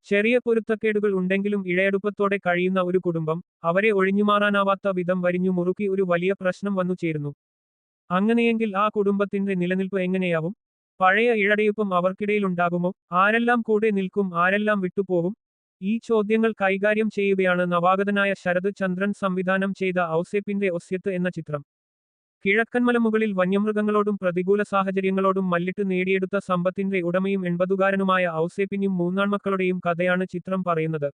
ചെറിയ പൊരുത്തക്കേടുകൾ ഉണ്ടെങ്കിലും ഇഴയടുപ്പത്തോടെ കഴിയുന്ന ഒരു കുടുംബം, അവരെ ഒഴിഞ്ഞുമാറാനാവാത്ത വിധം വരിഞ്ഞു മുറുക്കി ഒരു വലിയ പ്രശ്നം വന്നു ചേരുന്നു. അങ്ങനെയെങ്കിൽ ആ കുടുംബത്തിന്റെ നിലനിൽപ്പ് എങ്ങനെയാവും? പഴയ ഇഴയടുപ്പം അവർക്കിടയിലുണ്ടാകുമോ? ആരെല്ലാം കൂടെ നിൽക്കും, ആരെല്ലാം വിട്ടുപോകും? ഈ ചോദ്യങ്ങൾ കൈകാര്യം ചെയ്യുകയാണ് നവാഗതനായ ശരത് ചന്ദ്രൻ സംവിധാനം ചെയ്ത ഔസേപ്പിന്റെ ഒസ്യത്ത് എന്ന ചിത്രം. കിഴക്കൻമലമുകളിൽ വന്യമൃഗങ്ങളോടും പ്രതികൂല സാഹചര്യങ്ങളോടും മല്ലിട്ട് നേടിയെടുത്ത സമ്പത്തിന്റെ ഉടമയും 80കാരനുമായ ഔസേപ്പിനും മൂന്നാൺമക്കളുടെയും കഥയാണ് ചിത്രം പറയുന്നത്.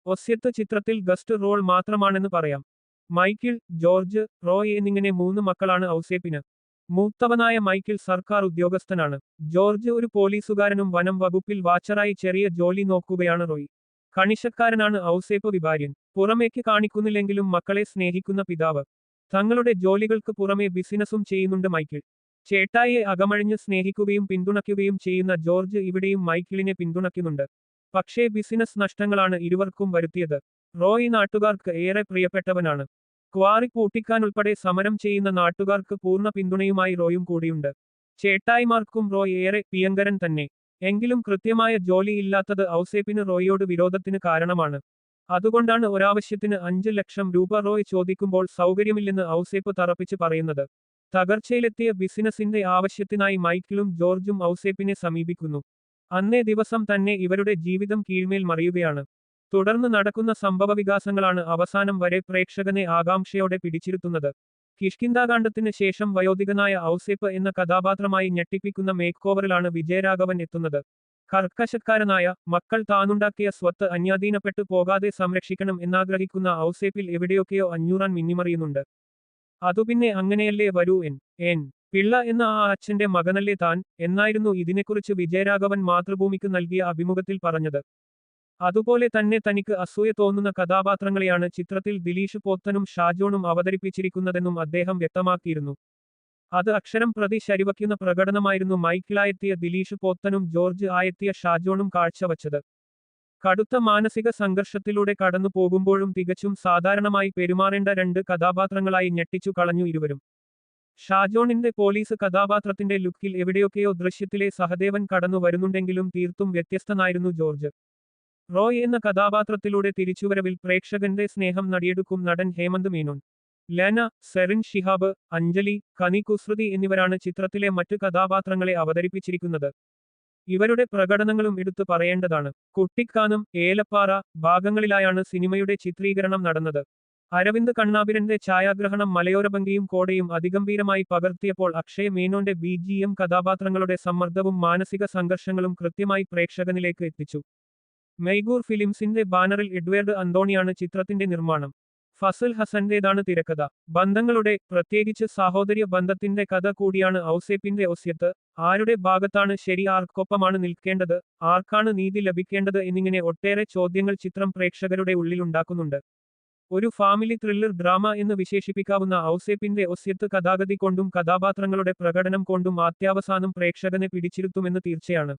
ഒസ്യത്ത് ചിത്രത്തിൽ ഗസ്റ്റ് റോൾ മാത്രമാണെന്ന് പറയാം. മൈക്കിൾ, ജോർജ്, റോയ് എന്നിങ്ങനെ 3 മക്കളാണ് ഔസേപ്പിന്. മൂത്തവനായ മൈക്കിൾ സർക്കാർ ഉദ്യോഗസ്ഥനാണ്. ജോർജ് ഒരു പോലീസുകാരനും വനം വകുപ്പിൽ വാച്ചറായി ചെറിയ ജോലി നോക്കുകയാണ്. റോയ് കണിശക്കാരനാണ്. ഔസേപ്പ് വിഭാര്യൻ. പുറമേക്ക് കാണിക്കുന്നില്ലെങ്കിലും മക്കളെ സ്നേഹിക്കുന്ന പിതാവ്. തങ്ങളുടെ ജോലികൾക്ക് പുറമെ ബിസിനസ്സും ചെയ്യുന്നുണ്ട് മൈക്കിൾ. ചേട്ടായിയെ അകമഴിഞ്ഞ് സ്നേഹിക്കുകയും പിന്തുണയ്ക്കുകയും ചെയ്യുന്ന ജോർജ് ഇവിടെയും മൈക്കിളിനെ പിന്തുണയ്ക്കുന്നുണ്ട്. പക്ഷേ ബിസിനസ് നഷ്ടങ്ങളാണ് ഇരുവർക്കും വരുത്തിയത്. റോയ് നാട്ടുകാർക്ക് ഏറെ പ്രിയപ്പെട്ടവനാണ്. ക്വാറി പൂട്ടിക്കാനുൾപ്പെടെ സമരം ചെയ്യുന്ന നാട്ടുകാർക്ക് പൂർണ്ണ പിന്തുണയുമായി റോയും കൂടിയുണ്ട്. ചേട്ടായിമാർക്കും റോയ് ഏറെ പ്രിയങ്കരൻ തന്നെ. എങ്കിലും കൃത്യമായ ജോലി ഇല്ലാത്തത് ഔസേപ്പിന് റോയിയോട് വിരോധത്തിന് കാരണമാണ്. അതുകൊണ്ടാണ് ഒരാവശ്യത്തിന് 5 ലക്ഷം രൂപ റോയ് ചോദിക്കുമ്പോൾ സൗകര്യമില്ലെന്ന് ഔസേപ്പ് തറപ്പിച്ച് പറയുന്നത്. തകർച്ചയിലെത്തിയ ബിസിനസിന്റെ ആവശ്യത്തിനായി മൈക്കിളും ജോർജും ഔസേപ്പിനെ സമീപിക്കുന്നു. അന്നേ ദിവസം തന്നെ ഇവരുടെ ജീവിതം കീഴ്മേൽ മറിയുകയാണ്. തുടർന്ന് നടക്കുന്ന സംഭവവികാസങ്ങളാണ് അവസാനം വരെ പ്രേക്ഷകനെ ആകാംക്ഷയോടെ പിടിച്ചിരുത്തുന്നത്. കിഷ്കിന്ധാകാന്ഡത്തിന് ശേഷം വയോധികനായ ഔസേപ്പ് എന്ന കഥാപാത്രമായി ഞെട്ടിപ്പിക്കുന്ന മേക്ക് ഓവറിലാണ് വിജയരാഘവൻ എത്തുന്നത്. കർക്കശക്കാരനായ, മക്കൾ താനുണ്ടാക്കിയ സ്വത്ത് അന്യാധീനപ്പെട്ടു പോകാതെ സംരക്ഷിക്കണം എന്നാഗ്രഹിക്കുന്ന ഔസേപ്പിൽ എവിടെയൊക്കെയോ അഞ്ഞൂറാൻ മിന്നിമറിയുന്നുണ്ട്. അതുപിന്നെ അങ്ങനെയല്ലേ വരൂ. എൻ പിള്ള എന്ന ആ അച്ഛന്റെ മകനല്ലേ താൻ എന്നായിരുന്നു ഇതിനെക്കുറിച്ച് വിജയരാഘവൻ മാതൃഭൂമിക്ക് നൽകിയ അഭിമുഖത്തിൽ പറഞ്ഞത്. അതുപോലെ തന്നെ തനിക്ക് അസൂയ തോന്നുന്ന കഥാപാത്രങ്ങളെയാണ് ചിത്രത്തിൽ ദിലീഷ് പോത്തനും ഷാജോണും അവതരിപ്പിച്ചിരിക്കുന്നതെന്നും അദ്ദേഹം വ്യക്തമാക്കിയിരുന്നു. അത് അക്ഷരം പ്രതി ശരിവയ്ക്കുന്ന പ്രകടനമായിരുന്നു മൈക്കിളായെത്തിയ ദിലീഷ് പോത്തനും ജോർജ് ആയെത്തിയ ഷാജോണും കാഴ്ചവച്ചത്. കടുത്ത മാനസിക സംഘർഷത്തിലൂടെ കടന്നു പോകുമ്പോഴും തികച്ചും സാധാരണമായി പെരുമാറേണ്ട 2 കഥാപാത്രങ്ങളായി ഞെട്ടിച്ചു കളഞ്ഞു ഇരുവരും. ഷാജോണിന്റെ പോലീസ് കഥാപാത്രത്തിന്റെ ലുക്കിൽ എവിടെയൊക്കെയോ ദൃശ്യത്തിലെ സഹദേവൻ കടന്നു വരുന്നുണ്ടെങ്കിലും തീർത്തും വ്യത്യസ്തനായിരുന്നു ജോർജ്. റോയ് എന്ന കഥാപാത്രത്തിലൂടെ തിരിച്ചുവരവിൽ പ്രേക്ഷകന്റെ സ്നേഹം നേടിയെടുക്കും നടൻ ഹേമന്ത് മേനോൻ. ലെന, സെറിൻ ഷിഹാബ്, അഞ്ജലി, കനി കുസൃതി എന്നിവരാണ് ചിത്രത്തിലെ മറ്റ് കഥാപാത്രങ്ങളെ അവതരിപ്പിച്ചിരിക്കുന്നത്. ഇവരുടെ പ്രകടനങ്ങളും എടുത്തു പറയേണ്ടതാണ്. കുട്ടിക്കാനം, ഏലപ്പാറ ഭാഗങ്ങളിലായാണ് സിനിമയുടെ ചിത്രീകരണം നടന്നത്. അരവിന്ദ് കണ്ണാബിരന്റെ ഛായാഗ്രഹണം മലയോരഭംഗിയും കോടയും അതിഗംഭീരമായി പകർത്തിയപ്പോൾ അക്ഷയ് മേനോന്റെ BGM കഥാപാത്രങ്ങളുടെ സമ്മർദ്ദവും മാനസിക സംഘർഷങ്ങളും കൃത്യമായി പ്രേക്ഷകനിലേക്ക് എത്തിച്ചു. മെയ്ഗൂർ ഫിലിംസിന്റെ ബാനറിൽ എഡ്വേർഡ് അന്തോണിയാണ് ചിത്രത്തിന്റെ നിർമ്മാണം. ഫസൽ ഹസന്റേതാണ് തിരക്കഥ. ബന്ധങ്ങളുടെ, പ്രത്യേകിച്ച് സാഹോദര്യ ബന്ധത്തിന്റെ കഥ കൂടിയാണ് ഔസേപ്പിന്റെ ഒസ്യത്ത്. ആരുടെ ഭാഗത്താണ് ശരി, ആർക്കൊപ്പമാണ് നിൽക്കേണ്ടത്, ആർക്കാണ് നീതി ലഭിക്കേണ്ടത് എന്നിങ്ങനെ ഒട്ടേറെ ചോദ്യങ്ങൾ ചിത്രം പ്രേക്ഷകരുടെ ഉള്ളിലുണ്ടാക്കുന്നുണ്ട്. ഒരു ഫാമിലി ത്രില്ലർ ഡ്രാമ എന്ന് വിശേഷിപ്പിക്കാവുന്ന ഔസേപ്പിന്റെ ഒസ്യത്ത് കഥാഗതി കൊണ്ടും കഥാപാത്രങ്ങളുടെ പ്രകടനം കൊണ്ടും അത്യാവസാനം പ്രേക്ഷകനെ പിടിച്ചിരുത്തുമെന്ന് തീർച്ചയാണ്.